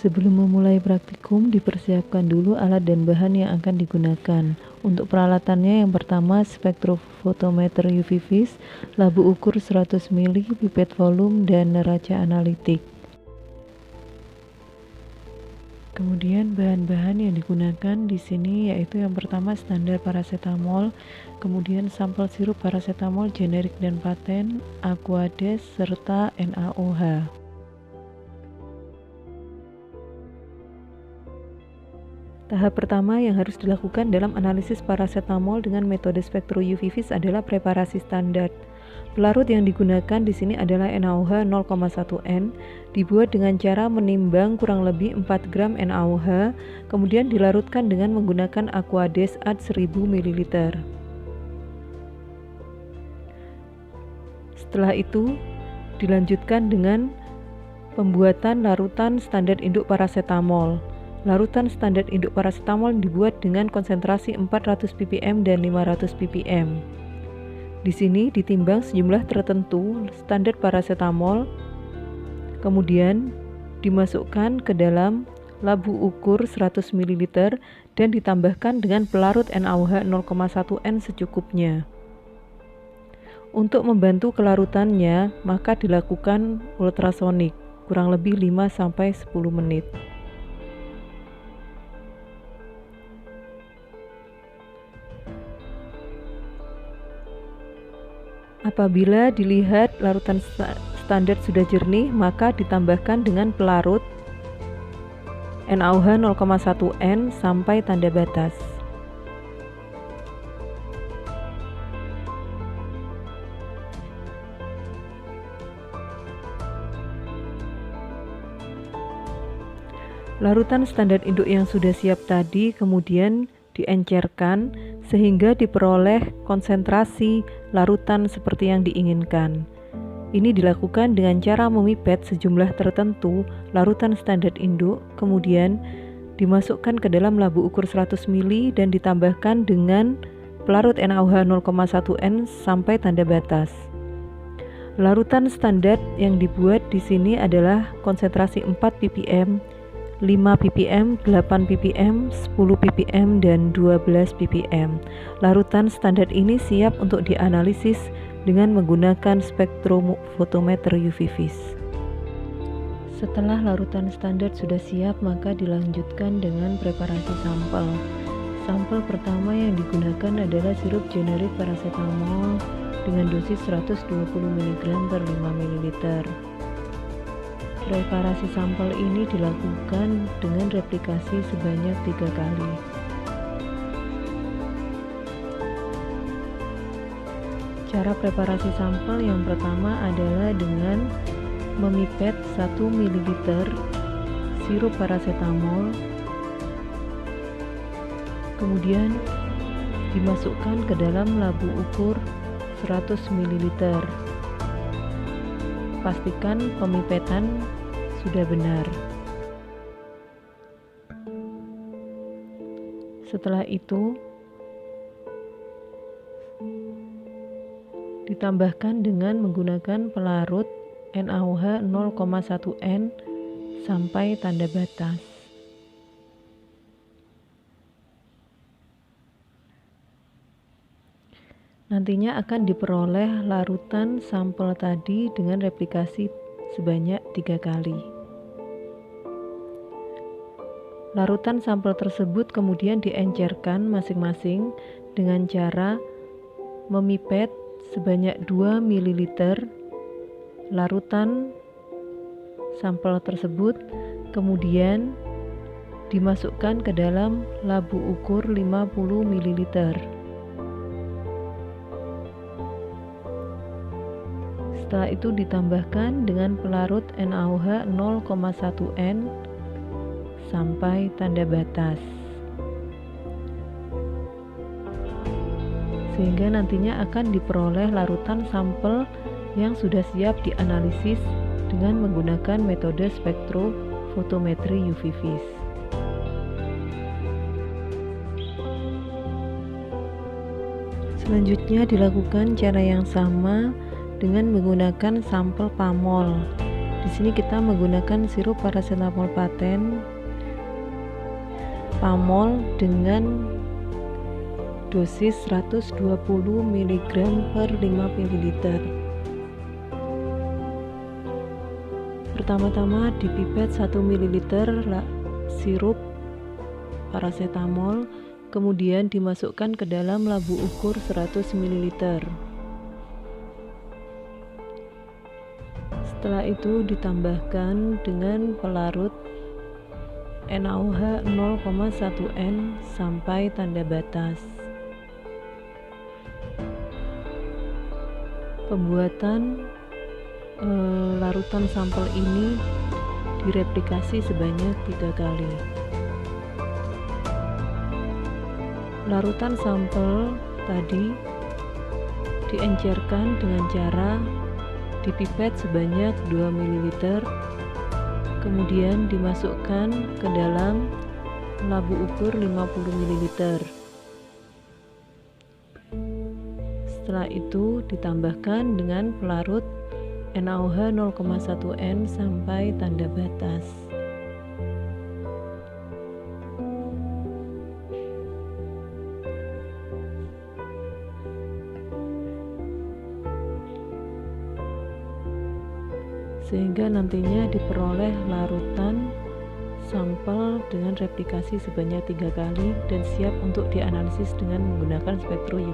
Sebelum memulai praktikum, dipersiapkan dulu alat dan bahan yang akan digunakan. Untuk peralatannya, yang pertama spektrofotometer UV vis, labu ukur 100 ml, pipet volum, dan neraca analitik. Kemudian bahan-bahan yang digunakan di sini yaitu yang pertama standar paracetamol, kemudian sampel sirup paracetamol generik dan paten, Aquades, serta NaOH. Tahap pertama yang harus dilakukan dalam analisis paracetamol dengan metode spektro UV vis adalah preparasi standar. Pelarut yang digunakan di sini adalah NaOH 0,1 N, dibuat dengan cara menimbang kurang lebih 4 gram NaOH, kemudian dilarutkan dengan menggunakan Aquades Ad 1000 ml. Setelah itu, dilanjutkan dengan pembuatan larutan standar induk paracetamol. Larutan standar induk paracetamol dibuat dengan konsentrasi 400 ppm dan 500 ppm. Di sini ditimbang sejumlah tertentu standar paracetamol, kemudian dimasukkan ke dalam labu ukur 100 ml dan ditambahkan dengan pelarut NaOH 0,1 N secukupnya. Untuk membantu kelarutannya, maka dilakukan ultrasonik kurang lebih 5-10 menit. Apabila dilihat larutan standar sudah jernih, maka ditambahkan dengan pelarut NaOH 0,1 N sampai tanda batas. Larutan standar induk yang sudah siap tadi kemudian diencerkan sehingga diperoleh konsentrasi larutan seperti yang diinginkan. Ini dilakukan dengan cara memipet sejumlah tertentu larutan standar induk, kemudian dimasukkan ke dalam labu ukur 100 ml dan ditambahkan dengan pelarut NaOH 0,1 N sampai tanda batas. Larutan standar yang dibuat di sini adalah konsentrasi 4 ppm, 5 ppm, 8 ppm, 10 ppm, dan 12 ppm. Larutan standar ini siap untuk dianalisis dengan menggunakan spektrofotometer UV vis. Setelah larutan standar sudah siap, maka dilanjutkan dengan preparasi sampel. Sampel pertama yang digunakan adalah sirup generik paracetamol dengan dosis 120 mg per 5 ml. Preparasi sampel ini dilakukan dengan replikasi sebanyak 3 kali. Cara preparasi sampel yang pertama adalah dengan memipet 1 ml sirup paracetamol, kemudian dimasukkan ke dalam labu ukur 100 ml. Pastikan pemipetan sudah benar. Setelah itu ditambahkan dengan menggunakan pelarut NaOH 0,1 N sampai tanda batas. Nantinya akan diperoleh larutan sampel tadi dengan replikasi sebanyak 3 kali. Larutan sampel tersebut kemudian diencerkan masing-masing dengan cara memipet sebanyak 2 ml larutan sampel tersebut, kemudian dimasukkan ke dalam labu ukur 50 ml. Setelah itu ditambahkan dengan pelarut NaOH 0,1 N sampai tanda batas, sehingga nantinya akan diperoleh larutan sampel yang sudah siap dianalisis dengan menggunakan metode spektrofotometri UV vis. Selanjutnya dilakukan cara yang sama dengan menggunakan sampel pamol. Di sini kita menggunakan sirup paracetamol paten pamol dengan dosis 120 mg per 5 ml. Pertama-tama dipipet 1 ml sirup paracetamol, kemudian dimasukkan ke dalam labu ukur 100 ml. Setelah itu ditambahkan dengan pelarut NaOH 0,1N sampai tanda batas. Pembuatan larutan sampel ini direplikasi sebanyak 3 kali. Larutan sampel tadi diencerkan dengan cara dipipet sebanyak 2 ml, kemudian dimasukkan ke dalam labu ukur 50 ml. Setelah itu ditambahkan dengan pelarut NaOH 0,1N sampai tanda batas. Sehingga nantinya diperoleh larutan sampel dengan replikasi sebanyak 3 kali dan siap untuk dianalisis dengan menggunakan spektrum